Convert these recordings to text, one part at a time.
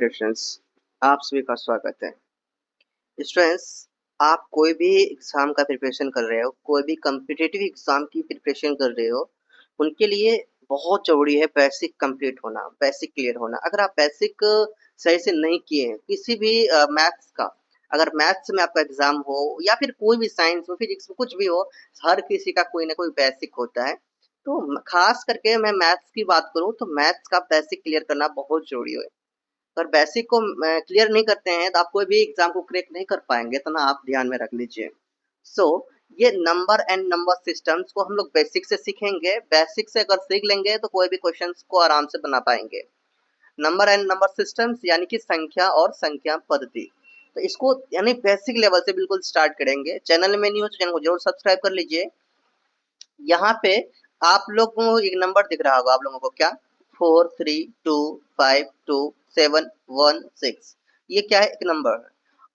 Dear friends, आप सभी का स्वागत है। स्टूडेंट्स, आप कोई भी एग्ज़ाम का प्रिपरेशन कर रहे हो, कोई भी कॉम्पिटिटिव एग्ज़ाम की प्रिपरेशन कर रहे हो, उनके लिए बहुत ज़रूरी है बेसिक कंप्लीट होना, बेसिक क्लियर होना। अगर आप बेसिक सही से नहीं किए हैं, किसी भी मैथ्स का, अगर मैथ्स में आपका एग्ज़ाम हो या फिर कोई भी साइंस हो, फिजिक्स में कुछ भी हो, हर किसी का कोई ना कोई बेसिक होता है। तो ख़ास करके मैं मैथ्स की बात करूँ, तो मैथ्स का बेसिक क्लियर करना बहुत ज़रूरी है। अगर बेसिक को क्लियर नहीं करते हैं तो आप कोई भी एग्जाम को क्रैक नहीं कर पाएंगे, इतना आप ध्यान में रख लीजिए। सो ये नंबर एंड नंबर सिस्टम्स को हम लोग बेसिक से सीखेंगे। बेसिक से अगर सीख लेंगे तो कोई भी क्वेश्चंस को आराम से बना पाएंगे। नंबर एंड नंबर सिस्टम्स यानी कि संख्या और संख्या पद्धति, तो इसको यानी बेसिक लेवल से बिल्कुल स्टार्ट करेंगे। चैनल में नहीं हो तो चैनल को जरूर सब्सक्राइब कर लीजिए। यहाँ पे आप लोग को एक नंबर दिख रहा होगा आप लोगों को, क्या? 432527716। ये क्या है? एक नंबर है।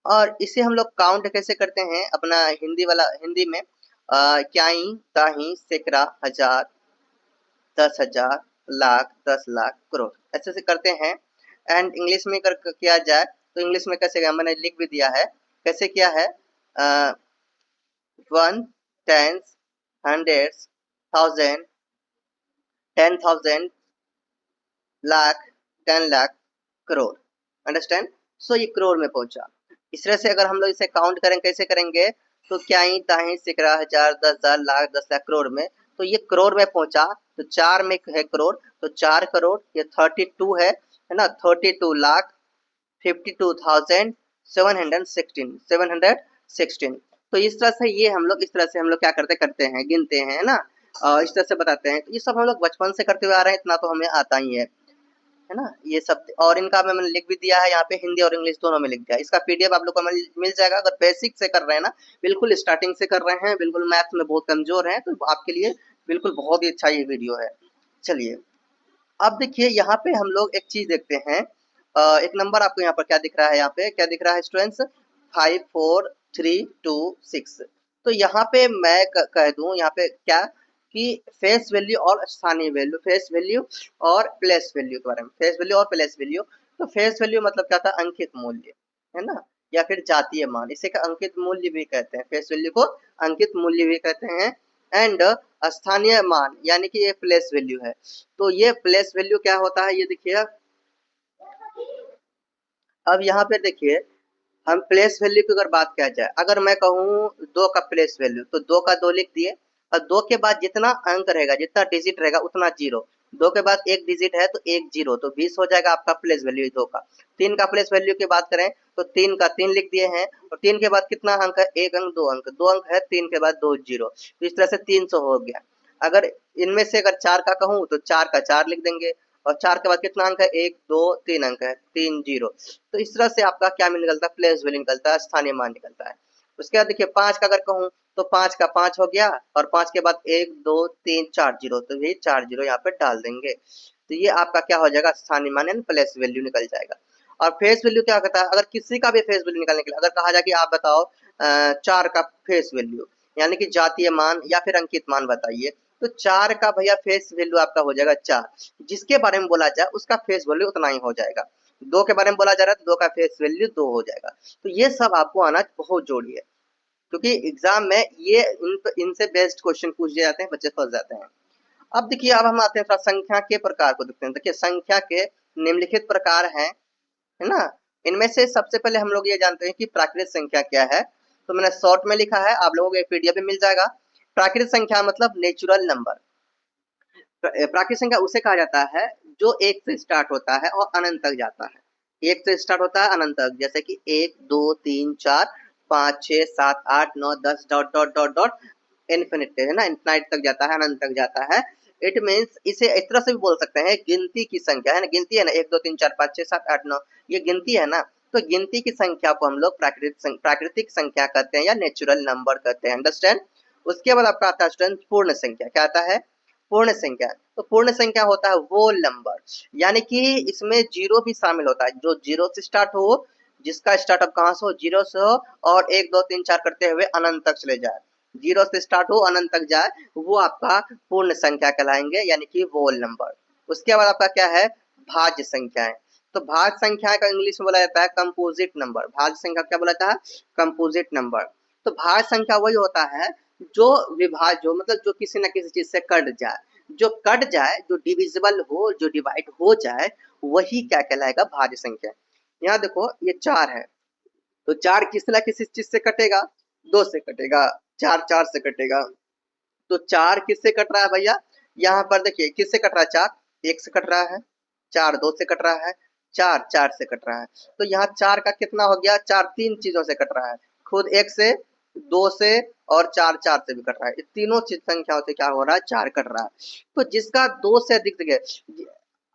और इसे हम लोग काउंट कैसे करते हैं अपना हिंदी में क्याई ताही सैकड़ा हजार 10,000 लाख 10 लाख करोड़ ऐसे से करते हैं। एंड इंग्लिश में किया जाए तो इंग्लिश में कैसे मैंने लिख भी दिया है, कैसे किया है। 1 10 100 1000 10,000 लाख 10 लाख करोड़। अंडरस्टैंड? सो ये करोड़ में पहुंचा। इस तरह से अगर हम लोग इसे काउंट करें, कैसे करेंगे? तो क्या ही ताही सैकड़ा हजार 10,000 लाख 10 लाख करोड़ में, तो ये करोड़ में पहुंचा। तो 4 में है करोड़, तो 4 करोड़। ये 32 है ना, 32 लाख 52,716 तो इस तरह से ये हम लोग इस तरह से हम लोग क्या करते हैं, गिनते हैं, है ना। इस तरह से बताते हैं। तो ये सब हम लोग बचपन से करते हुए आ रहे हैं, इतना तो हमें आता ही है ना। ये सब और इनका मैंने लिख भी दिया है यहाँ पे, हिंदी और इंग्लिश दोनों में लिख दिया है। इसका पीडीएफ आप लोग को मिल जाएगा। अगर बेसिक से कर रहे हैं ना, बिल्कुल स्टार्टिंग से कर रहे हैं, बिल्कुल मैथ्स में बहुत कमजोर हैं, तो आपके लिए बिल्कुल बहुत ही अच्छा ये वीडियो है। चलिए अब देखिए, यहाँ पे हम लोग एक चीज देखते हैं। एक नंबर आपको यहाँ पर क्या दिख रहा है, यहाँ पे क्या दिख रहा है स्टूडेंट्स? 54326। तो यहाँ पे मैं कह दूं यहाँ पे क्या कि फेस वैल्यू और स्थानीय वैल्यू, फेस वैल्यू और प्लेस वैल्यू के बारे में। फेस वैल्यू और प्लेस वैल्यू, तो फेस वैल्यू मतलब क्या था? अंकित मूल्य, है ना, या फिर जातीय मान। इसे का अंकित मूल्य भी कहते हैं, फेस वैल्यू को अंकित मूल्य भी कहते हैं। एंड स्थानीय मान यानी कि ये प्लेस वैल्यू है। तो ये प्लेस वैल्यू क्या होता है, ये देखिए। अब यहाँ पे देखिए, हम प्लेस वैल्यू की अगर बात किया जाए, अगर मैं कहूँ 2 का प्लेस वैल्यू, तो 2 का 2 लिख दिए। और 2 के बाद जितना अंक रहेगा, जितना डिजिट रहेगा उतना जीरो। 2 के बाद एक डिजिट है तो एक जीरो, तो 20 हो जाएगा आपका प्लेस वैल्यू 2 का। 3 का प्लेस वैल्यू की बात करें तो 3 का 3 लिख दिए हैं। और 3 के बाद कितना अंक है? एक अंक, 2 अंक, 2 अंक है, 3 के बाद 2 जीरो, तो इस तरह से 300 हो गया। अगर इनमें से अगर 4 का कहूँ तो 4 का 4 लिख देंगे। और 4 के बाद कितना अंक है? 1 2 3 अंक है, 3 जीरो। तो इस तरह से आपका क्या निकलता है? प्लेस वैल्यू निकलता है, स्थानीय मान निकलता है। उसके बाद देखिए 5 का अगर कहूँ तो 5 का 5 हो गया। और 5 के बाद 1 2 3 4 जीरो, तो ये 4 जीरो यहाँ पे डाल देंगे। तो ये आपका क्या हो जाएगा? स्थानीय मान यानी प्लेस वैल्यू निकल जाएगा। और फेस वैल्यू क्या कहता है? अगर किसी का भी फेस वैल्यू निकालने के लिए अगर कहा जाए कि आप बताओ 4 का फेस वैल्यू यानी कि जातीय मान या फिर अंकित मान बताइए, तो 4 का भैया फेस वैल्यू आपका हो जाएगा 4। जिसके बारे में बोला जाए उसका फेस वैल्यू उतना ही हो जाएगा। 2 के बारे में बोला जा रहा है तो 2 का फेस वैल्यू 2 हो जाएगा। तो ये सब आपको आना बहुत जरूरी है, क्योंकि एग्जाम में ये इनसे बेस्ड क्वेश्चन पूछे जाते हैं, बच्चे फंस जाते हैं। अब देखिए, अब हम आते हैं थोड़ा संख्या के प्रकार को देखते हैं। देखिए संख्या के निम्नलिखित प्रकार हैं, है ना। इनमें से सबसे पहले हम लोग ये जानते हैं कि प्राकृतिक संख्या क्या है। तो मैंने शॉर्ट में लिखा है, आप लोगों को पीडीएफ भी मिल जाएगा। प्राकृतिक संख्या मतलब नेचुरल नंबर। प्राकृतिक संख्या उसे कहा जाता है जो 1 से स्टार्ट होता है और अनंत तक जाता है। 1 से स्टार्ट होता है अनंत तक, जैसे कि 1 2 3 4 5 6 7 8 9 10 dot dot dot dot infinite, है ना, इनफिनाइट तक जाता है, अनंत तक जाता है। इट मीन्स इसे इस तरह से भी बोल सकते हैं, गिनती की संख्या है ना, गिनती है ना, 1 2 3 4 5 6 7 8 9, ये गिनती है ना। तो गिनती की संख्या को हम लोग प्राकृतिक संख्या कहते हैं या नेचुरल नंबर कहते हैं। अंडरस्टैंड? उसके बाद आपका आता है स्टूडेंट पूर्ण संख्या। क्या आता है? पूर्ण संख्या। तो पूर्ण संख्या होता है वो नंबर, यानी कि इसमें जीरो भी शामिल होता है, जो जीरो से स्टार्ट हो, जिसका स्टार्टअप कहाँ से हो? जीरो से हो, और 1 2 3 4 करते हुए अनंत तक चले जाए। जीरो से स्टार्ट हो अनंत तक जाए, वो आपका पूर्ण संख्या कहलाएंगे, यानी कि वोल नंबर। उसके बाद आपका क्या है? भाज्य संख्याएं। तो भाज्य संख्या का इंग्लिश में बोला जाता है कंपोजिट नंबर। भाज्य संख्या क्या बोला जाता है? Composite number. तो भाज्य संख्या वही होता है जो जो मतलब जो किसी न किसी चीज से कट जाए, जो कट जाए, जो डिविजिबल हो, जो डिवाइड हो जाए, वही क्या कहलाएगा? भाज्य संख्या। यहाँ देखो ये 4 है, तो 4 किसी न किसी चीज से कटेगा, 2 से कटेगा, 4 4 से कटेगा। तो 4 किससे कट रहा है भैया? यहाँ पर देखिए किससे कट रहा है? 4 1 से कट रहा है, 4 2 से कट रहा है, 4 4 से कट रहा है। तो यहाँ 4 का कितना हो गया? 4 3 चीजों से कट रहा है, खुद 1 से, 2 से और 4 4 से भी कट रहा है। तीनों चीज संख्याओं से क्या हो रहा है? 4 कट रहा है। तो जिसका 2 से अधिक देखिए,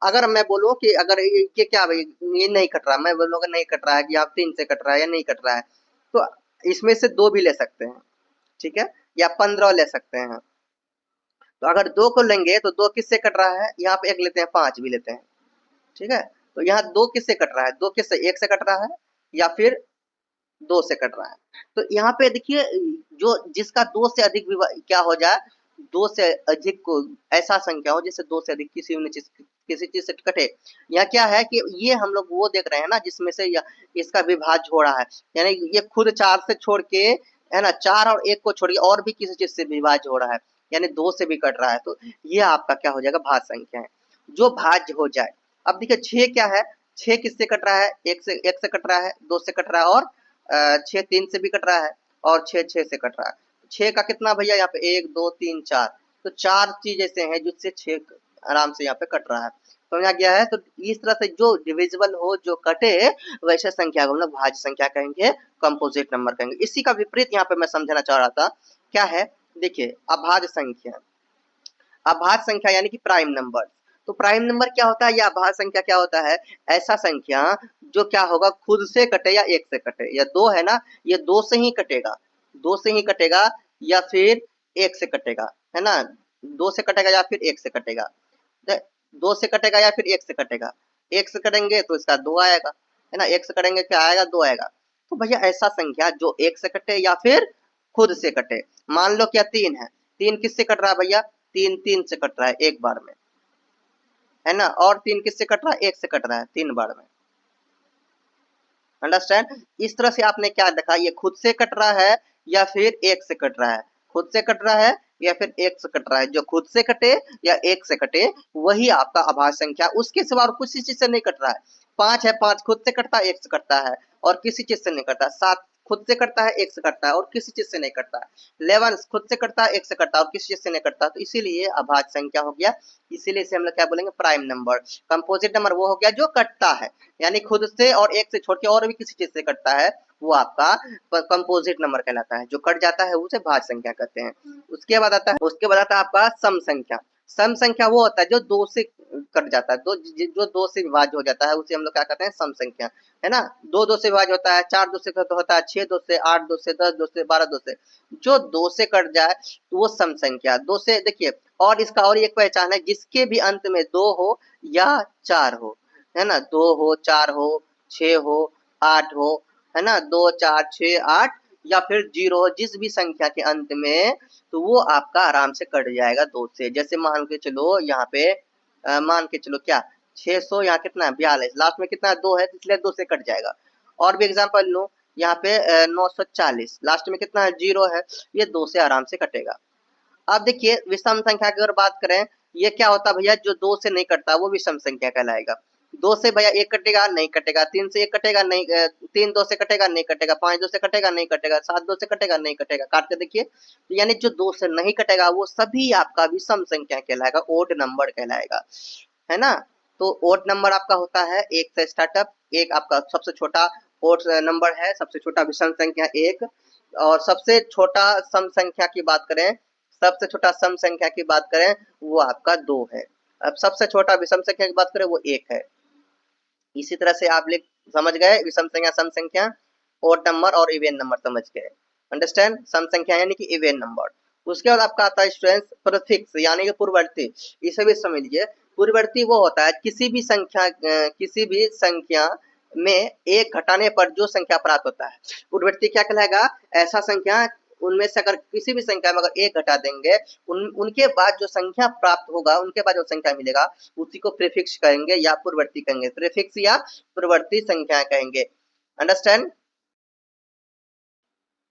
अगर मैं बोलूं कि अगर ये क्या भाई ये नहीं कट रहा, मैं बोलूंगा नहीं कट रहा है कि आप 3 से कट रहा है या नहीं कट रहा है, तो इसमें से 2 भी ले सकते हैं, ठीक है, या 15 ले सकते हैं। तो अगर 2 को लेंगे तो 2 किससे कट रहा है? यहाँ पे 1 लेते हैं, 5 भी लेते हैं, ठीक है। तो यहाँ 2 किससे कट रहा है? 2 किससे? 1 से कट रहा है या फिर 2 से कट रहा है। तो यहाँ पे देखिए जो जिसका 2 से अधिक क्या हो जाए, 2 से अधिक को ऐसा संख्या हो जिससे 2 से अधिक किसी चीज से कटे। यहाँ क्या है कि ये हम लोग वो देख रहे हैं ना जिसमें से इसका विभाज्य हो रहा है, यानी ये खुद 4 से छोड़ के, है ना, 4 और 1 को छोड़िए और भी किसी चीज से विभाज्य हो रहा है, यानी 2 से भी कट रहा है। तो ये आपका क्या हो जाएगा? भाज्य संख्या है, जो भाज्य हो जाए। अब देखिए 6 क्या है? 6 किससे कट रहा है? 1 से कट रहा है, 2 से कट रहा है और 6 3 से भी कट रहा है और 6 6 से कट रहा है। 6 का कितना भैया? यहाँ पे 1 2 3 4, तो 4 चीज ऐसे हैं जिससे 6 आराम से यहाँ पे कट रहा है। तो यहाँ गया है। तो इस तरह से जो डिविजिबल हो, जो कटे, वैसे संख्या को हम लोग भाज्य संख्या कहेंगे, कंपोजिट नंबर कहेंगे। इसी का विपरीत यहाँ पे मैं समझाना चाह रहा था, क्या है? देखिए अभाज्य संख्या। अभाज्य संख्या यानी कि प्राइम नंबर। तो प्राइम नंबर क्या होता है या अभाज्य संख्या क्या होता है? ऐसा संख्या जो क्या होगा? खुद से कटे या 1 से कटे, या 2 है ना, ये 2 से ही कटेगा, 2 से ही कटेगा या फिर 1 से कटेगा, है ना, 2 से कटेगा या फिर 1 से कटेगा, 2 से कटेगा या फिर 1 से कटेगा। 1 से कटेंगे तो इसका 2 आएगा, है ना, 1 से कटेंगे क्या आएगा? 2 आएगा। तो भैया ऐसा संख्या जो 1 से कटे या फिर खुद से कटे। मान लो क्या 3 है, 3 किससे कट रहा है भैया? 3 3 से कट रहा है एक बार में, है ना, और 3 किससे कट रहा है? 1 से कट रहा है 3 बार में। अंडरस्टैंड? इस तरह से आपने क्या देखा, ये खुद से कट रहा है या फिर 1 से कट रहा है, खुद से कट रहा है या फिर 1 से कट रहा है। जो खुद से कटे या 1 से कटे वही आपका अभाज्य संख्या, उसके सिवा और किसी चीज से नहीं कट रहा है। 5 है, 5 खुद से कटता है, 1 से कटता है और किसी चीज से नहीं कटता। 7 खुद से कटता है, 1 से कटता है और किसी चीज से नहीं कटता है। 11 खुद से कटता है, 1 से कटता है और किसी चीज से नहीं कटता। तो इसीलिए अभाज्य संख्या हो गया, इसीलिए इसे हम लोग क्या बोलेंगे? Prime number. कंपोजिट नंबर वो हो गया जो कटता है, यानी खुद से और 1 से छोड़ के और भी किसी चीज से कटता है, वो आपका कंपोजिट नंबर कहलाता है। जो कट जाता है उसे भाज्य संख्या कहते हैं। उसके बाद आता है आपका सम संख्या। सम संख्या वो होता है जो 2 से कट जाता है, जो 2 से विभाज्य हो जाता है, उसे हम लोग क्या कहते हैं? सम संख्या, है ना। 2 2 से विभाज्य होता है, 4 2 से होता है, 6 2 से, 8 2 से, 10 2 से, 12 2 से। जो 2 से कट जाए तो वो सम संख्या। 2 से देखिए, और इसका और एक पहचान है, जिसके भी अंत में 2 हो या 4 हो, है ना, 2 हो, 4 हो, 6 हो, 8 हो, है ना, 2 4 6 8 या फिर 0 हो, जिस भी संख्या के अंत में, तो वो आपका आराम से कट जाएगा 2 से। जैसे मान के चलो यहाँ पे मान के चलो क्या 600, यहाँ कितना है? 42, लास्ट में कितना है? 2 है, इसलिए 2 से कट जाएगा। और भी एग्जांपल लो, यहाँ पे 940, लास्ट में कितना है? 0 है, ये 2 से आराम से कटेगा। अब देखिए विषम संख्या की अगर बात करें, ये क्या होता है भैया? जो 2 से नहीं कटता वो विषम संख्या कहलाएगा। 2 से भैया 1 कटेगा, नहीं कटेगा। 3 से 1 कटेगा, नहीं 3 2 से कटेगा, नहीं कटेगा। 5 2 से कटेगा, नहीं कटेगा। 7 2 से कटेगा, नहीं कटेगा। काट के देखिए, यानी जो 2 से नहीं कटेगा वो सभी आपका विषम संख्या कहलाएगा, ओड नंबर कहलाएगा, है ना। तो ओड नंबर आपका होता है 1 से स्टार्टअप, एक आपका सबसे छोटा ओड नंबर है, सबसे छोटा विषम संख्या 1। और सबसे छोटा सम संख्या की बात करें, सबसे छोटा सम संख्या की बात करें, वो आपका 2 है। अब सबसे छोटा विषम संख्या की बात करें, वो 1 है। इसी तरह से आप लिख समझ गए विषम संख्या, सम संख्या, ओड नंबर और इवन नंबर समझ गए। अंडरस्टैंड? सम संख्या यानी कि इवन नंबर। उसके बाद आपका आता है स्टूडेंट्स प्रीफिक्स यानी कि पूर्ववर्ती। इसे भी समझ लीजिए। पूर्ववर्ती वो होता है किसी भी संख्या में 1 घटाने पर जो संख्या प्राप्त होता है, पूर्ववर्ती क्या कहलाएगा? ऐसा संख्या उनमें से अगर किसी भी संख्या में अगर एक घटा देंगे, उनके बाद जो संख्या प्राप्त होगा, उनके बाद जो संख्या मिलेगा उसी को प्रीफिक्स कहेंगे या पूर्ववर्ती कहेंगे, प्रीफिक्स या पूर्ववर्ती संख्या कहेंगे। अंडरस्टैंड।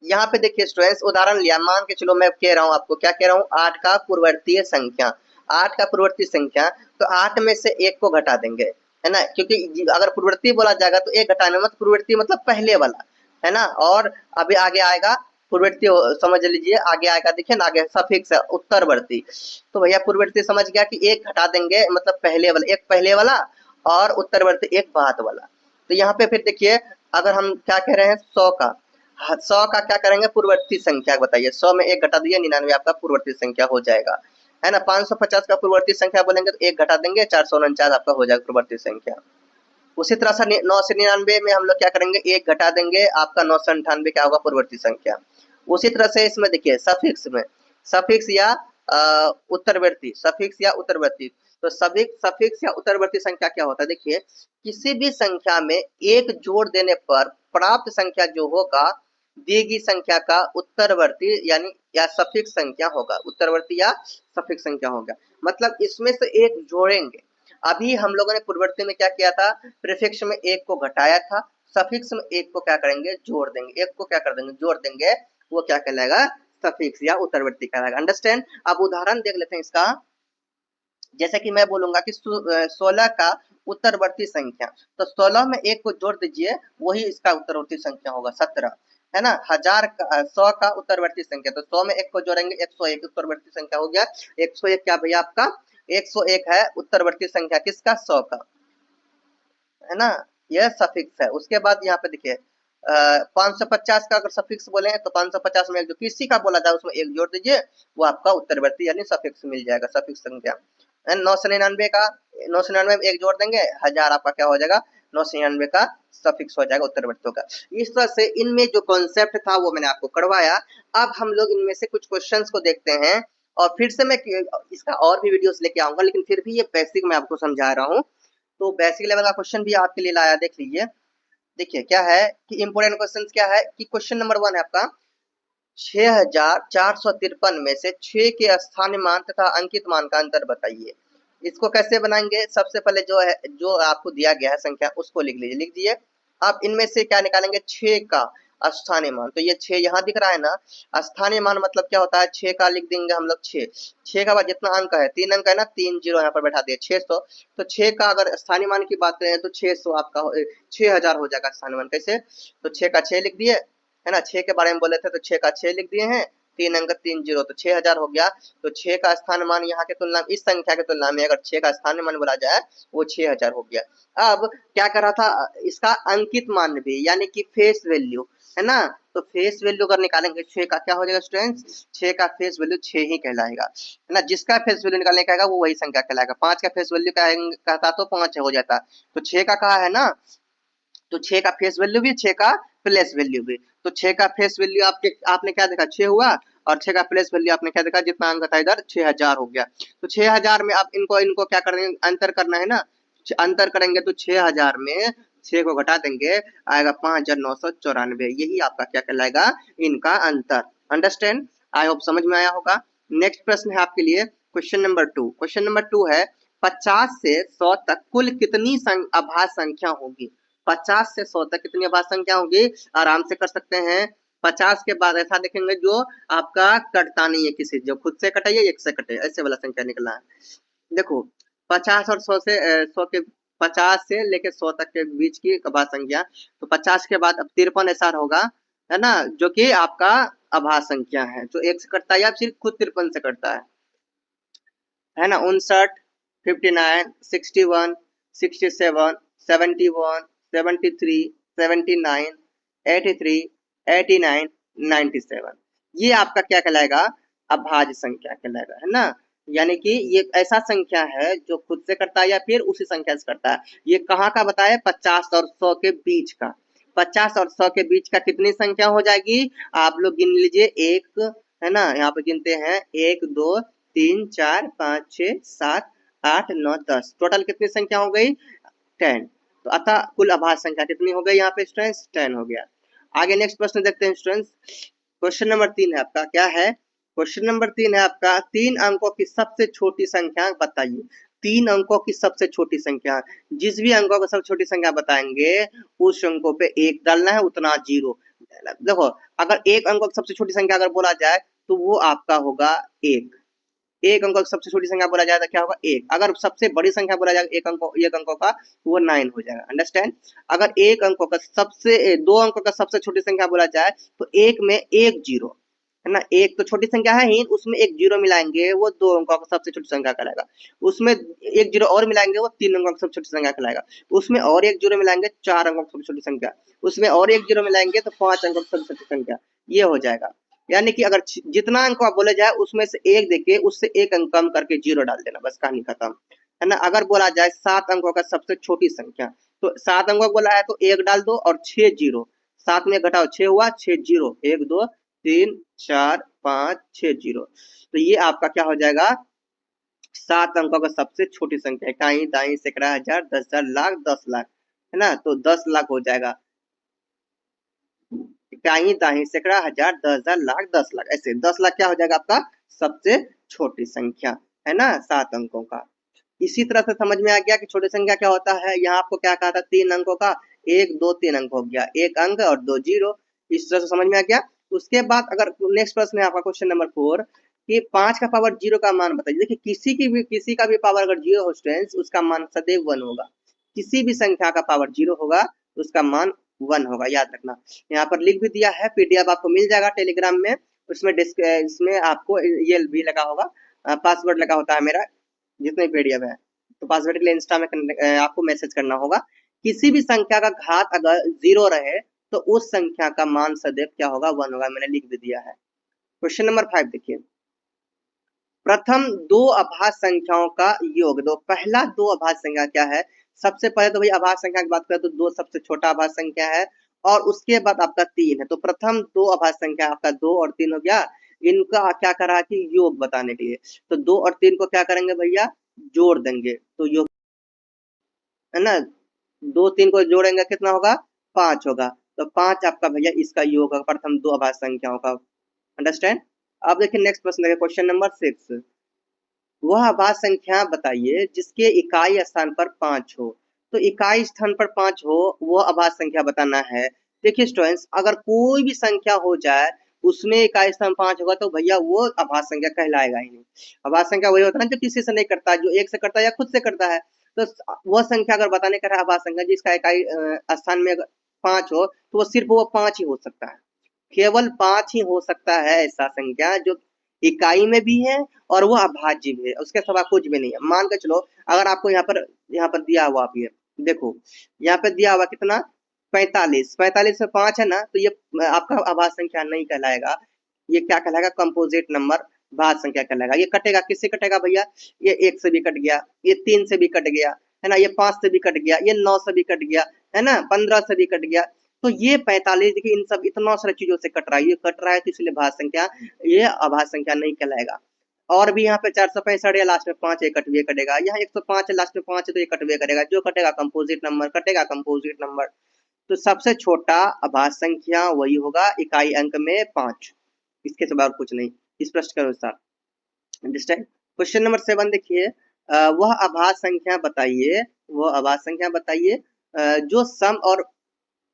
यहाँ पे देखिए स्टूडेंट्स, उदाहरण लिया, मान के चलो मैं कह रहा हूँ आपको, क्या कह रहा हूँ, 8 का पूर्ववर्तीय संख्या, 8 का पूर्ववर्ती संख्या, तो 8 में से 1 को घटा देंगे, है ना, क्योंकि अगर पूर्ववर्ती बोला जाएगा तो 1 घटाने में, पूर्ववर्ती मतलब पहले वाला, है ना, और अभी आगे आएगा पूर्ववर्ती, समझ लीजिए आगे आएगा, देखिए ना आगे सफिक्स है उत्तरवर्ती, तो भैया पूर्ववर्ती समझ गया कि 1 घटा देंगे मतलब पहले वाला, एक पहले वाला और उत्तरवर्ती एक बाद वाला। तो यहाँ पे फिर देखिए, अगर हम क्या कह रहे हैं 100 का, 100 का क्या करेंगे, पूर्ववर्ती संख्या बताइए, 100 में 1 घटा दिए, 99 आपका पूर्ववर्ती संख्या हो जाएगा, है ना। 550 का पूर्ववर्ती संख्या बोलेंगे तो 1 घटा देंगे, 449 आपका हो जाएगा पूर्ववर्ती संख्या। उसी तरह से 9 से 99 में हम लोग क्या करेंगे, 1 घटा देंगे, आपका 998 क्या होगा, पूर्ववर्ती संख्या। उसी तरह से इसमें देखिए सफिक्स में, सफिक्स या उत्तरवर्ती, सफिक्स या उत्तरवर्ती, तो सफिक्स या उत्तरवर्ती संख्या क्या होता है, देखिए किसी भी संख्या में एक जोड़ देने पर प्राप्त संख्या जो होगा, दी गई संख्या का उत्तरवर्ती यानी या सफिक्स संख्या होगा, उत्तरवर्ती या सफिक्स संख्या होगा, मतलब इसमें से एक जोड़ेंगे। अभी हम लोगों ने पूर्ववर्ती में क्या किया था, प्रीफिक्स में 1 को घटाया था, सफिक्स में 1 को क्या करेंगे, जोड़ देंगे, 1 को क्या कर देंगे, जोड़ देंगे, वो क्या कहलाएगा, सफिक्स या उत्तरवर्ती कहलाएगा। अंडरस्टैंड। अब उदाहरण देख लेते हैं इसका, जैसे कि मैं बोलूंगा कि 16 का उत्तरवर्ती संख्या, तो 16 में 1 को जोड़ दीजिए, वही इसका उत्तरवर्ती संख्या होगा 17, है ना। 1000 का 100 का उत्तरवर्ती संख्या, तो 100 में 1 को जोड़ेंगे, 101 उत्तरवर्ती संख्या हो गया। 101 क्या भैया आपका, 101 है उत्तरवर्ती संख्या किसका, 100 का, है ना, यह सफिक्स है। उसके बाद यहाँ पे देखिए 550 का अगर सफिक्स बोले तो 550 में जो किसी का बोला जाए उसमें 1 जोड़ दीजिए, वो आपका उत्तरवर्ती यानी सफिक्स मिल जाएगा, सफिक्स संख्या। 999 का, 999 में 1 जोड़ देंगे, 1000 आपका क्या हो जाएगा, 999 का सफिक्स हो जाएगा, उत्तरवर्ती होगा। इस तरह से इनमें जो कॉन्सेप्ट था वो मैंने आपको करवाया। अब हम लोग इनमें से कुछ क्वेश्चंस को देखते हैं, और फिर से मैं इसका और भी वीडियोस लेके आऊंगा, लेकिन फिर भी ये बेसिक मैं आपको समझा रहा हूँ। तो बेसिक लेवल का क्वेश्चन भी आपके लिए लाया, देख लीजिए। देखिए क्या है कि इंपोर्टेंट क्वेश्चन क्या है कि क्वेश्चन नंबर 1 है आपका, 6453 में से 6 के स्थानीय मान तथा अंकित मान का अंतर बताइए। इसको कैसे बनाएंगे, सबसे पहले जो है, जो आपको दिया गया है संख्या उसको लिख लीजिए, लिख दिए। आप इनमें से क्या निकालेंगे, 6 का स्थानीय मान, तो ये 6 यहाँ दिख रहा है ना, स्थानीय मान मतलब क्या होता है, 6 का लिख देंगे हम लोग, 6 का बाद जितना अंक है, 3 अंक है ना, 3 जीरो यहाँ पर बैठा दिए, 600, तो 6 का अगर स्थानीय मान की बात करें तो 600 आपका 6000 हो जाएगा स्थानीय मान, कैसे, तो 6 का 6 लिख दिए, है ना, 6 के बारे में बोले थे तो 6 का 6 लिख दिए हैं, 3 अंक 3 जीरो, तो 6000 हो गया। तो 6 का स्थान मान यहाँ के तुलना, इस संख्या के तुलना में अगर 6 का स्थानीय मान बोला जाए वो 6000 हो गया। अब क्या कर रहा था, इसका अंकित मान भी यानी कि फेस वैल्यू, है ना, तो फेस वैल्यू अगर निकालेंगे 6 का क्या हो जाएगा स्टूडेंट्स, 6 का फेस वैल्यू 6 ही कहलाएगा, है ना, जिसका फेस वैल्यू निकालने का वो वही संख्या कहलाएगा। 5 का फेस वैल्यू कहता तो 5 हो जाता, तो 6 का कहा है ना, तो 6 का फेस वैल्यू भी, 6 का प्लेस वैल्यू भी, तो 6 का फेस वैल्यू आपने क्या देखा, 6 हुआ, और 6 का प्लेस वैल्यू आपने क्या देखा, जितना अंक था इधर 6000 हो गया। तो 6000 में आप इनको इनको क्या करना, अंतर करना है ना, अंतर करेंगे तो 6000 में 6 को घटा देंगे, आएगा 5994, यही आपका क्या कहलाएगा, इनका अंतर। अंडरस्टैंड, आई होप समझ में आया होगा। नेक्स्ट प्रश्न है आपके लिए क्वेश्चन नंबर 2। क्वेश्चन नंबर 2 है, 50 से 100 तक कुल कितनी अभाज्य संख्या होगी। 50 से 100 तक कितनी अभाज्य संख्या होगी, आराम से कर सकते हैं। 50 के बाद ऐसा देखेंगे जो आपका कटता नहीं है, किसी जो खुद से कटे या 1 से कटे, ऐसे वाला संख्या निकला है। देखो 50 और 100 से 100 के 50 से लेके 100 तक के बीच की अभाज्य संख्या, तो 50 के बाद अब 53 ऐसा होगा, है ना, जो कि आपका अभाज्य संख्या है, जो 1 से कटता है या सिर्फ खुद 53 से कटता है ना। 59, 59, 61, 67, 71, 73, 79, 83, 89, 97, ये आपका क्या कहलाएगा, अभाज्य संख्या कहलाएगा, है ना। यानी कि ये ऐसा संख्या है जो खुद से करता है या फिर उसी संख्या से करता है। ये कहाँ का बताया, 50 और 100 के बीच का, 50 और 100 के बीच का कितनी संख्या हो जाएगी, आप लोग गिन लीजिए, एक, है ना, यहाँ पे गिनते हैं 1 2 3 4 5 6 7 8 9 10, टोटल कितनी संख्या हो गई, 10। तो अतः कुल अभाज्य संख्या कितनी हो गई यहाँ पे स्टूडेंट्स, 10 हो गया। आगे नेक्स्ट प्रश्न देखते हैं स्टूडेंट्स। क्वेश्चन नंबर 3 है आपका, क्या है? क्वेश्चन नंबर 3 है आपका, 3 अंकों की सबसे छोटी संख्या बताइए। 3 अंकों की सबसे छोटी संख्या, जिस भी अंकों को सबसे छोटी संख्या बताएंगे उस अंकों पे 1 डालना है, उतना 0। देखो, अगर एक अंकों की सबसे छोटी संख्या अगर बोला जाए तो वो आपका होगा 1। एक अंक सबसे छोटी संख्या बोला जाए तो क्या होगा? 1। अगर सबसे बड़ी संख्या बोला जाए एक अंकों का, वो 9 हो जाएगा। अंडरस्टैंड? अगर एक अंकों का सबसे दो अंकों का सबसे छोटी संख्या बोला जाए तो एक में एक जीरो, है ना? एक तो छोटी संख्या है ही, उसमें एक जीरो मिलाएंगे वो 2 अंकों का सबसे छोटी संख्या कहलाएगा। उसमें एक जीरो और मिलाएंगे वो 3 अंकों की सबसे छोटी संख्या कहलाएगा। उसमें और एक जीरो मिलाएंगे 4 अंकों की सबसे छोटी संख्या। उसमें और एक जीरो मिलाएंगे तो 5 अंकों की सबसे छोटी संख्या। ये हो जाएगा। यानी कि अगर जितना अंक आप बोले जाए उसमें से एक देके उससे एक अंक कम करके 0 डाल देना, बस कहानी खत्म, है ना? अगर बोला जाए 7 अंकों का सबसे छोटी संख्या, तो 7 अंकों को बोला है तो 1 डाल दो और 6 जीरो। 7 में घटाओ 6 हुआ, 6 जीरो, 1 2 3 4 5 6 जीरो। तो ये आपका क्या हो जाएगा? 7 अंकों का सबसे छोटी संख्या। इकाई, दाई, सैकड़ा, हजार, 10,000, लाख, 10 लाख, है ना? तो 10 लाख हो जाएगा। इकाई, दाई, सैकड़ा, हजार, 10,000, लाख, 10 लाख, ऐसे 10 लाख क्या हो जाएगा आपका? सबसे छोटी संख्या, है ना? 7 अंकों का। इसी तरह से समझ में आ गया कि छोटी संख्या क्या होता है। यहाँ आपको क्या कहा था? 3 अंकों का, 1 2 3 अंक हो गया, एक अंक और 2 जीरो। इस तरह से समझ में आ गया। उसके बाद अगर नेक्स्ट प्रश्न है आपका क्वेश्चन नंबर 4 कि 5 का पावर 0 का मान बताइए। देखिए, किसी का भी पावर अगर 0 हो स्टूडेंट्स, उसका मान सदैव 1 होगा। किसी भी संख्या का पावर 0 होगा तो उसका मान 1 होगा, याद रखना। यहाँ पर लिख भी दिया है, पीडीएफ आपको मिल जाएगा टेलीग्राम में। उसमें इसमें आपको ये भी लगा होगा, पासवर्ड लगा होता है मेरा, जितने पीडीएफ है। तो पासवर्ड के लिए इंस्टा में आपको मैसेज करना होगा। किसी भी संख्या का घात अगर 0 रहे तो उस संख्या का मान सदैव क्या होगा? 1 होगा। मैंने लिख भी दिया है। क्वेश्चन नंबर 5 देखिए, प्रथम दो अभाज्य संख्याओं का योग दो। पहला दो अभाज्य संख्या क्या है? सबसे पहले तो भाई अभाज्य संख्या की बात करें तो 2 सबसे छोटा अभाज्य संख्या है, और उसके बाद आपका 3 है। तो प्रथम दो अभाज्य संख्या आपका 2 और 3 हो गया। इनका क्या करा कि योग बताने के लिए, तो 2 और 3 को क्या करेंगे भैया? जोड़ देंगे। तो योग, है ना? 2 3 को जोड़ेंगे कितना होगा? 5 होगा। तो 5 आपका भैया इसका योग होगा प्रथम दो अभाज्य संख्याओं का। अंडरस्टैंड? अब देखिए नेक्स्ट प्रश्न देखिए, क्वेश्चन नंबर 6, वह अभाज्य संख्या बताइए जिसके इकाई स्थान पर 5 हो। तो इकाई स्थान पर 5 हो वह अभाज्य संख्या बताना है। देखिए स्टूडेंट्स, अगर कोई भी संख्या हो जाए उसमें इकाई स्थान 5 होगा तो भैया वो अभाज्य संख्या कहलाएगा ही नहीं। अभाज्य संख्या वही होता है ना जो किसी से नहीं करता, जो एक से करता है या खुद से करता है। तो वह संख्या अगर बताने का है अभाज्य संख्या जिसका इकाई स्थान में 5 हो, तो वो सिर्फ वो 5 ही हो सकता है। केवल 5 ही हो सकता है ऐसा संख्या जो इकाई में भी है और वो अभाज्य भी है, उसके सिवा कुछ भी नहीं है। मान के चलो, अगर आपको यहाँ पर दिया हुआ आप ये देखो, यहाँ पे दिया हुआ कितना? 45। 45 में 5 है ना, तो ये आपका अभाज्य संख्या नहीं कहलाएगा। ये क्या कहलाएगा? कंपोजिट नंबर भाज्य संख्या कहलाएगा। ये कटेगा, किससे कटेगा भैया? ये 1 से भी कट गया, ये 3 से भी कट गया, है ना? ये 5 से भी कट गया, ये 9 से भी कट गया, है ना? 15 से भी कट गया। तो ये 45 देखिए, इन सब इतना सारे चीजों से कट रहा है, ये कट रहा है तो इसलिए भाज्य संख्या, ये अभाज्य संख्या नहीं कहलाएगा। और भी यहाँ पे 465 है, लास्ट में 5 एक कटवे कटेगा। यहाँ 105 है, लास्ट में 5 है तो ये कटवे करेगा। जो कटेगा कंपोजिट नंबर कटेगा, कंपोजिट नंबर। तो सबसे छोटा अभाज्य संख्या वही होगा इकाई अंक में 5, इसके सिवा और कुछ नहीं, इस प्रश्न के अनुसार। अंडरस्टैंड? क्वेश्चन नंबर 7 देखिए, वह अभाज्य संख्या बताइए, वह अभाज्य संख्या बताइए जो सम और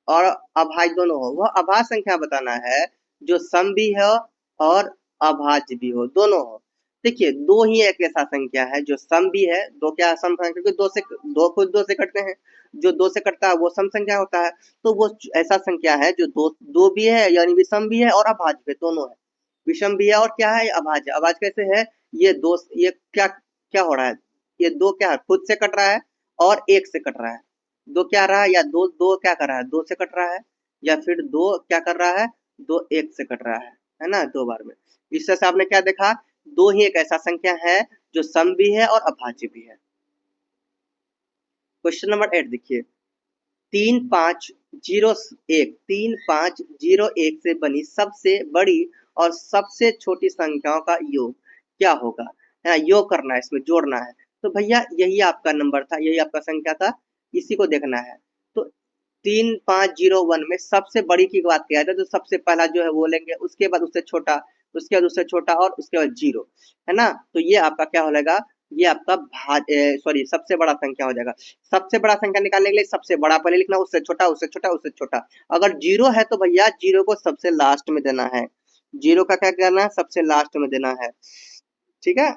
अभाज्य दोनों हो। वह अभाज्य संख्या बताना है जो सम भी हो और अभाज्य भी हो, दोनों हो। देखिए, दो ही एक ऐसा संख्या है जो सम भी है। दो क्या सम संख्या? क्योंकि दो खुद 2 से कटते हैं, जो 2 से कटता है वो सम संख्या होता है। तो वो ऐसा संख्या है जो दो भी है, यानी विषम भी है और अभाज्य भी, दोनों है। विषम भी है और क्या है? अभाज्य। अभाज्य कैसे है? ये दो, ये क्या क्या हो रहा है? ये दो क्या है? खुद से कट रहा है और एक से कट रहा है। दो क्या रहा है? या दो दो क्या कर रहा है? 2 से कट रहा है, या फिर दो क्या कर रहा है? 2 1 से कट रहा है ना? 2 बार में। इससे से आपने क्या देखा? दो ही एक ऐसा संख्या है जो सम भी है और अभाज्य भी है। क्वेश्चन नंबर 8 देखिए, 3501 से बनी सबसे बड़ी और सबसे छोटी संख्याओं का योग क्या होगा? योग करना है, इसमें जोड़ना है। तो भैया यही आपका नंबर था, यही आपका संख्या था, इसी को देखना है। तो 3501 में सबसे बड़ी की बात किया जाए तो सबसे पहला जो है वो लेंगे, उसके बाद उससे छोटा, उसके बाद उससे छोटा और उसके बाद जीरो, है ना। तो ये आपका क्या हो जाएगा, ये आपका सॉरी सबसे बड़ा संख्या हो जाएगा। सबसे बड़ा संख्या निकालने के लिए सबसे बड़ा पहले लिखना, उससे छोटा, उससे छोटा, उससे छोटा। अगर जीरो है तो भैया जीरो को सबसे लास्ट में देना है, जीरो का क्या करना है, सबसे लास्ट में देना है, ठीक है।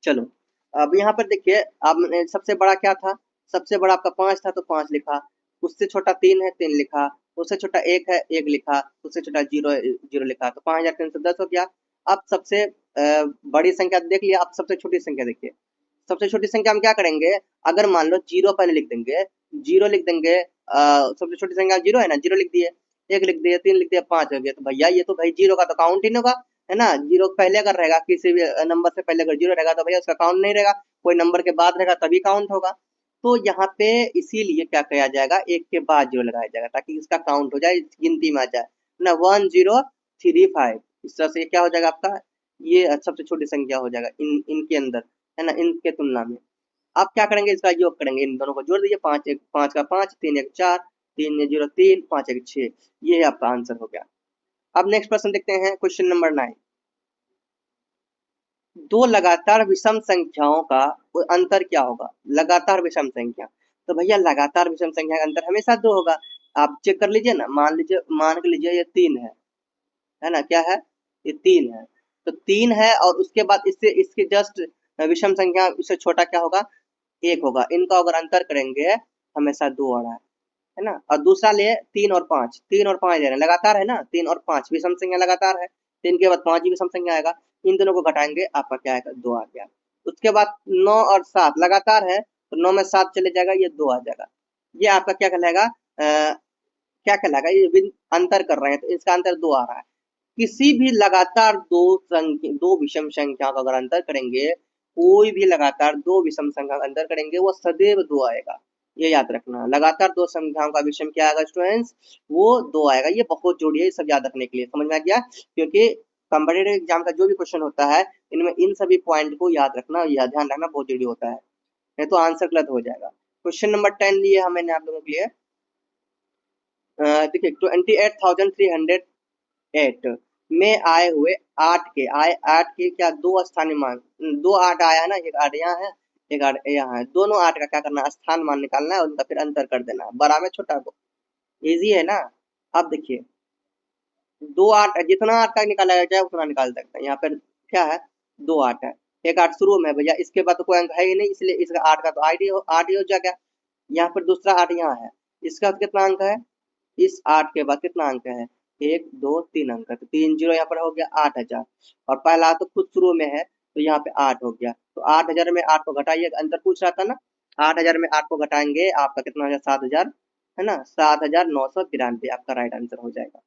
चलो अब यहाँ पर देखिए, आपने सबसे बड़ा क्या था, सबसे बड़ा आपका 5 था तो 5 लिखा, उससे छोटा 3 है 3 लिखा, उससे छोटा 1 है 1 लिखा, उससे छोटा 0 है 0 लिखा, तो 5310 हो गया। अब सबसे बड़ी संख्या देख लिया, अब सबसे छोटी संख्या देखिए। सबसे छोटी संख्या हम क्या करेंगे, अगर मान लो जीरो पहले लिख देंगे, जीरो लिख देंगे, सबसे छोटी संख्या जीरो है ना, जीरो लिख दिए, 1 लिख दिए, 3 लिख दिया, 5 हो गया। तो भैया ये तो भाई जीरो का तो काउंट ही नहीं होगा, है ना। जीरो पहले अगर रहेगा, किसी भी नंबर से पहले अगर जीरो रहेगा तो भैया उसका काउंट नहीं रहेगा, कोई नंबर के बाद रहेगा तभी काउंट होगा। तो यहाँ पे इसीलिए क्या किया जाएगा, एक के बाद जीरो लगाया जाएगा ताकि इसका काउंट हो जाए, गिनती में आ जाए ना, 1035। इस तरह से ये क्या हो जाएगा आपका, ये सबसे छोटी संख्या हो जाएगा इनके अंदर, है ना, इनके तुलना में। अब क्या करेंगे, इसका योग करेंगे, इन दोनों को जोड़ दीजिए, 5 एक 5 का 5, 3 एक 4, 3 0 3, 5 एक 6, ये आपका आंसर हो गया। अब नेक्स्ट प्रश्न देखते हैं, क्वेश्चन नंबर 9। दो लगातार विषम संख्याओं का अंतर क्या होगा, लगातार विषम संख्या। तो भैया लगातार विषम संख्या का अंतर हमेशा 2 होगा। आप चेक कर लीजिए ना, मान के लीजिए ये 3 है ना, क्या है, ये 3 है, तो 3 है और उसके बाद इससे इसके जस्ट विषम संख्या इससे छोटा क्या होगा, 1 होगा। इनका अगर अंतर करेंगे हमेशा 2 आ रहा है ना। और दूसरा ले 3 और 5, 3 और 5 ले रहे हैं, लगातार है ना, 3 और 5 विषम संख्या लगातार है, 3 के बाद 5 भी विषम संख्या आएगा, इन दोनों को घटाएंगे आपका क्या आएगा, 2 आ गया। उसके बाद 9 और 7 लगातार है, तो 9 में 7 चले जाएगा, ये 2 आ जाएगा। ये आपका क्या कहलाएगा, क्या कहलाएगा, ये अंतर कर रहे हैं तो इसका अंतर 2 आ रहा है। किसी भी लगातार दो विषम संख्या का अगर अंतर करेंगे, कोई भी लगातार दो विषम संख्या का अंतर करेंगे वो सदैव 2 आएगा, ये याद रखना। लगातार दो संख्याओं का विषम क्या आएगा स्टूडेंट्स, वो 2 आएगा। ये बहुत जरूरी है, सब याद रखने के लिए, समझ में आ गया। क्योंकि कॉम्पिटेटिव एग्जाम का जो भी क्वेश्चन होता है, इनमें इन सभी पॉइंट को याद रखना, या ध्यान रखना बहुत जरूरी होता है, नहीं तो आंसर गलत हो जाएगा। क्वेश्चन नंबर 10 लिए हम मैंने आप लोगों के लिए, देखिए 28,308 में आए हुए 8 के क्या दो स्थानीय मान, 2 8 आया है ना, एक 8 यहाँ है, एक 8 यहाँ है, दोनों 8 का क्या करना है, स्थान मान निकालना है, उनका फिर अंतर कर देना है, बड़ा में छोटा को, इजी है ना। अब देखिए 2 8 जितना 8 का निकाला जाए उतना निकाल सकते हैं। यहाँ पर क्या है, 2 8 है, एक 8 शुरू में है भैया, इसके बाद तो कोई अंक है ही नहीं, इसलिए इसका 8 का तो 8 ही हो जाएगा। यहाँ पर दूसरा 8 यहाँ है, इसका कितना अंक है, इस 8 के बाद कितना अंक है, 1 2 3 अंक है, तो 3 0 यहाँ पर हो गया 8000, और पहला तो खुद शुरू में है तो यहाँ पे 8 हो गया, तो 8000 में 8 को घटाइए, अंतर पूछ रहा था ना, 8000 में 8 को घटाएंगे आपका कितना हो जाएगा, 7000, है ना, 7992 आपका राइट आंसर हो जाएगा।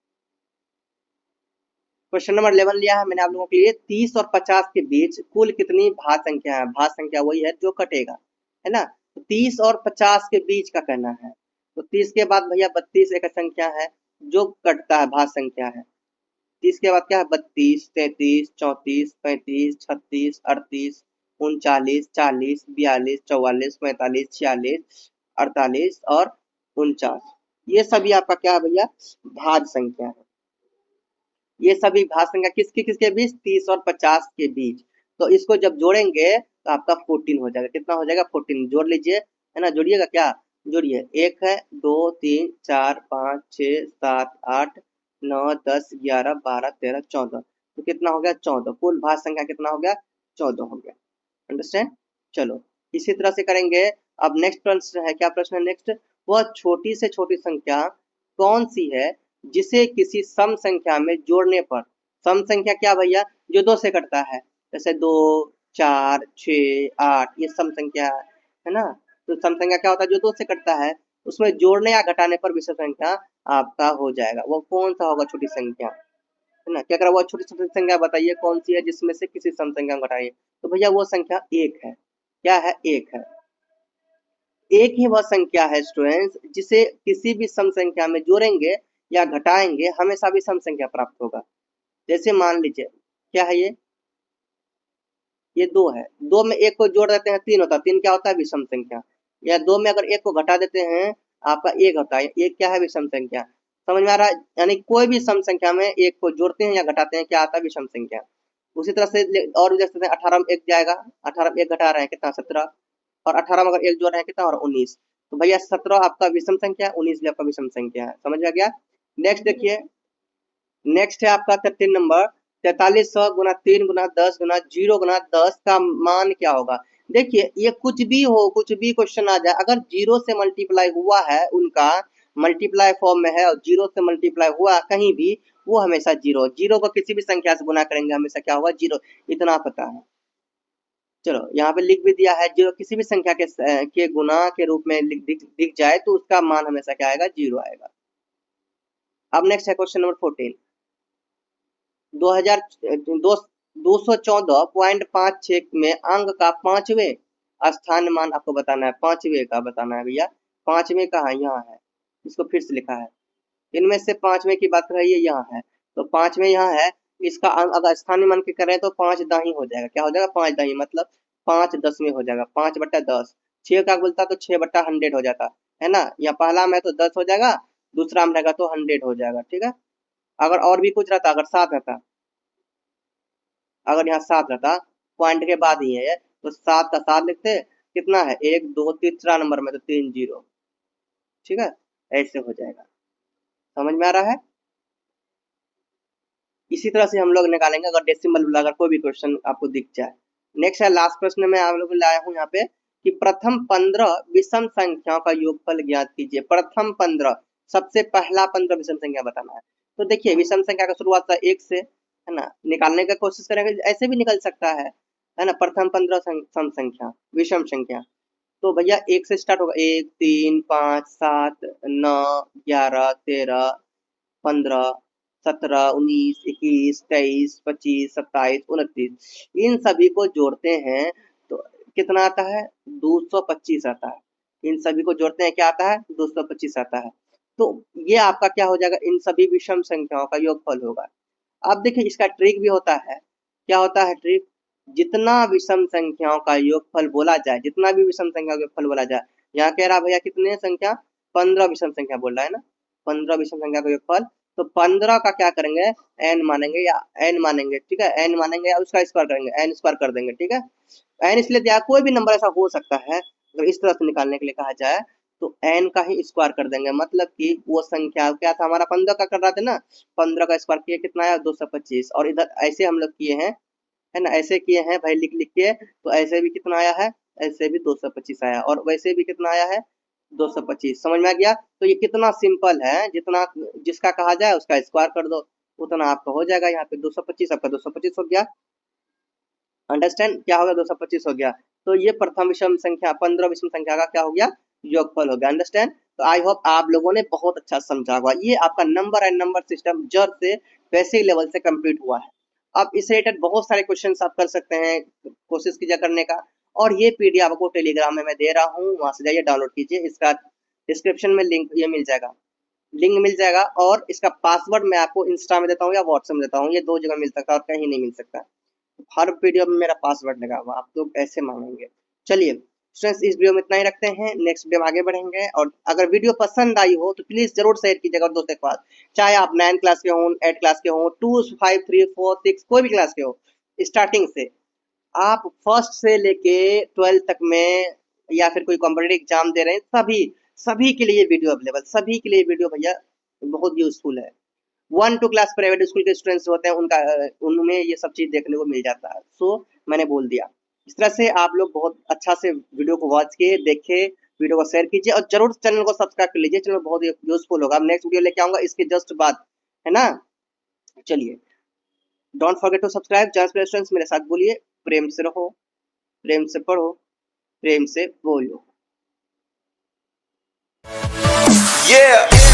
क्वेश्चन नंबर 11 लिया है मैंने आप लोगों के लिए, 30 और 50 के बीच कुल कितनी भाज्य संख्या है, भाज्य संख्या वही है जो कटेगा, है ना। तो 30 और 50 के बीच का कहना है, तो 30 के बाद भैया 32 एक संख्या है जो कटता है, भाज्य संख्या है। 30 के बाद क्या है, 32 33 34 35 36 38 39 40 42 44 45 46 48 और 49, ये सभी आपका क्या है भैया, भाज्य संख्या है। ये सभी भाज्य संख्या किसके किसके बीच, 30 और 50 के बीच। तो इसको जब जोड़ेंगे तो आपका 14 हो जाएगा, कितना हो जाएगा, 14, जोड़ लीजिए, है ना, जोड़िएगा क्या, जोड़िए, 1 है 2 3 4 5 6 7 8 9 10 11 12 13 14, तो कितना हो गया, 14, कुल भाज्य संख्या कितना हो गया, 14 हो गया। अंडरस्टैंड। चलो इसी तरह से करेंगे। अब नेक्स्ट प्रश्न है, क्या प्रश्न है नेक्स्ट, वह छोटी से छोटी संख्या कौन सी है जिसे किसी सम संख्या में जोड़ने पर, सम संख्या क्या भैया, जो 2 से कटता है, जैसे 2 4 6 8, ये सम संख्या है ना। तो सम संख्या क्या होता है, जो 2 से कटता है, उसमें जोड़ने या घटाने पर विषम संख्या आपका हो जाएगा। वो कौन सा होगा छोटी संख्या, है ना, क्या करा, वो छोटी छोटी संख्या बताइए कौन सी है जिसमें से किसी सम संख्या को घटाइए। तो भैया वो संख्या 1 है, क्या है, 1 है। एक ही वह संख्या है स्टूडेंट्स जिसे किसी भी सम संख्या में जोड़ेंगे या घटाएंगे हमेशा भी सम संख्या प्राप्त होगा। जैसे मान लीजिए क्या है ये 2 है, 2 में 1 को जोड़ देते हैं 3 होता है, 3 क्या होता है, विषम संख्या। या 2 में अगर 1 को घटा देते हैं आपका एक होता है। एक क्या है? विषम संख्या। समझ में आ रहा है? यानी कोई भी सम संख्या में एक को जोड़ते हैं या घटाते हैं, क्या आता है? विषम संख्या। उसी तरह से और भी देख सकते हैं, 18 में एक जाएगा, 18 में एक घटा रहे हैं कितना? 17, और 18 में अगर एक जोड़ रहे हैं कितना? और 19। तो भैया 17 आपका विषम संख्या है, 19 भी आपका विषम संख्या है। समझ में आ गया? नेक्स्ट देखिए, नेक्स्ट है आपका 13 नंबर। 4300 गुना 3 गुना 10 गुना 0 गुना 10 का मान क्या होगा? देखिए ये कुछ भी हो, कुछ भी क्वेश्चन आ जाए, अगर जीरो से मल्टीप्लाई हुआ है, उनका मल्टीप्लाई फॉर्म में है और जीरो से मल्टीप्लाई हुआ कहीं भी, वो हमेशा जीरो। जीरो को किसी भी संख्या से गुना करेंगे हमेशा क्या होगा? जीरो। इतना पता है। चलो यहाँ पे लिख भी दिया है, जीरो किसी भी संख्या के गुना के रूप में दिख जाए तो उसका मान हमेशा क्या आएगा? जीरो आएगा। अब नेक्स्ट है क्वेश्चन नंबर 14। 214.56 में अंक का पांचवें स्थान मान आपको बताना है। पांचवें का बताना है भैया। पांचवें कहाँ? यहाँ है। इसको फिर से लिखा है। इनमें से पांचवें की बात कर रही है, यहाँ है। तो पांचवें यहाँ है। इसका अंक अगर स्थानीय मान के करें तो 5 दाही हो जाएगा। क्या हो जाएगा? 5 दाही मतलब 5 10वें हो जाएगा। 5/10। 6 का बोलता तो 6/100 हो जाता है ना। या पहला में तो 10 हो जाएगा, दूसरा में रहेगा तो 100 हो जाएगा। ठीक है। अगर और भी कुछ रहता, अगर 7 रहता, अगर यहाँ 7 रहता, पॉइंट के बाद ही है तो 7 का 7 लिखते। कितना है? 1 2 तीसरा नंबर में तो 3 0। ठीक है, ऐसे हो जाएगा। समझ में आ रहा है? इसी तरह से हम लोग निकालेंगे अगर डेसिमल अगर कोई भी क्वेश्चन आपको दिख जाए। नेक्स्ट है लास्ट प्रश्न में आप लोग लाया हूँ यहाँ पे कि प्रथम 15 विषम संख्याओं का योगफल ज्ञात कीजिए। प्रथम 15, सबसे पहला 15 विषम संख्या बताना है। तो देखिए विषम संख्या का शुरुआत था 1 से, है ना। निकालने का कोशिश करेंगे, ऐसे भी निकल सकता है ना। प्रथम 15 सम संख्या, विषम संख्या। तो भैया 1 से स्टार्ट होगा। 1 3 5 7 9 11 13 15 17 19 21 23 25 27 29, इन सभी को जोड़ते हैं तो कितना आता है? 225 आता है। इन सभी को जोड़ते हैं क्या आता है? 225 आता है। तो ये आपका क्या हो जाएगा? इन सभी विषम संख्याओं का योगफल होगा। अब देखिए इसका ट्रिक भी होता है। क्या होता है ट्रिक? जितना विषम संख्याओं का योगफल बोला जाए, जितना भी विषम संख्या का योगफल बोला जाए, यहाँ कह रहा भैया कितने संख्या? 15 विषम संख्या बोल रहा है ना। 15 विषम संख्या का योगफल, तो 15 का क्या करेंगे? n मानेंगे या n मानेंगे। ठीक है, n मानेंगे या उसका स्क्वायर करेंगे, n स्क्वायर कर देंगे। ठीक है, n इसलिए दिया, कोई भी नंबर ऐसा हो सकता है अगर इस तरह से निकालने के लिए कहा जाए तो n का ही स्क्वायर कर देंगे। मतलब कि वो संख्या क्या था हमारा? 15 का कर रहा था ना। 15 का स्क्वायर किया कितना आया? 225। और इधर ऐसे हम लोग किए हैं, है ना, ऐसे किए हैं भाई, लिख लिख के। तो ऐसे भी कितना आया है? ऐसे भी 225 आया, और वैसे भी कितना आया है? 225। समझ में आ गया? तो ये कितना सिंपल है, जितना जिसका कहा जाए उसका स्क्वायर कर दो, उतना आपका हो जाएगा। यहाँ पे 225 आपका 225 हो गया। अंडरस्टैंड? क्या हो गया? 225 हो गया। तो ये प्रथम विषम संख्या 15 विषम संख्या का क्या हो गया? योगफल हो गया। अंडरस्टैंड? तो आई होप आप लोगों ने बहुत अच्छा समझा होगा। ये आपका नंबर एंड नंबर सिस्टम जड़ से बेसिक लेवल से कंप्लीट हुआ है। अब इससे रिलेटेड बहुत सारे क्वेश्चन आप कर सकते हैं, कोशिश कीजिए करने का। और ये पीडीएफ आपको टेलीग्राम में मैं दे रहा हूँ, वहां से जाइए डाउनलोड कीजिए। इसका डिस्क्रिप्शन में लिंक ये मिल जाएगा, लिंक मिल जाएगा। और इसका पासवर्ड मैं आपको इंस्टा में देता हूँ या व्हाट्सएप में देता हूँ, ये 2 जगह मिल सकता है और कहीं नहीं मिल सकता। हर वीडियो में मेरा पासवर्ड लगा हुआ, आप लोग ऐसे मांगेंगे। चलिए स्टूडेंट्स, इस वीडियो में इतना ही रखते हैं। नेक्स्ट वीडियो में आगे बढ़ेंगे। और अगर वीडियो पसंद आई हो तो प्लीज जरूर शेयर कीजिएगा दोस्तों के पास। चाहे आप 9 क्लास के हों, 8 क्लास के हों, 2 5 3 4 6 कोई भी क्लास के हो, स्टार्टिंग से आप फर्स्ट से लेके 12 तक में, या फिर कोई कॉम्पिटेटिव एग्जाम दे रहे हैं, सभी सभी के लिए वीडियो अवेलेबल। सभी के लिए वीडियो भैया बहुत यूजफुल है। 1 2 क्लास प्राइवेट स्कूल के स्टूडेंट्स होते हैं, उनका उनमें ये सब चीज देखने को मिल जाता है। सो मैंने बोल दिया। इस तरह से आप लोग बहुत अच्छा से वीडियो को वॉच किए, देखे, वीडियो को शेयर कीजिए और जरूर चैनल को सब्सक्राइब कर लीजिए। चैनल बहुत यूजफुल होगा। नेक्स्ट वीडियो लेके आऊंगा इसके जस्ट बाद, है ना। चलिए, don't forget to subscribe. Just students मेरे साथ बोलिए, प्रेम से रहो, प्रेम से पढ़ो, प्रेम से बोलो। Yeah.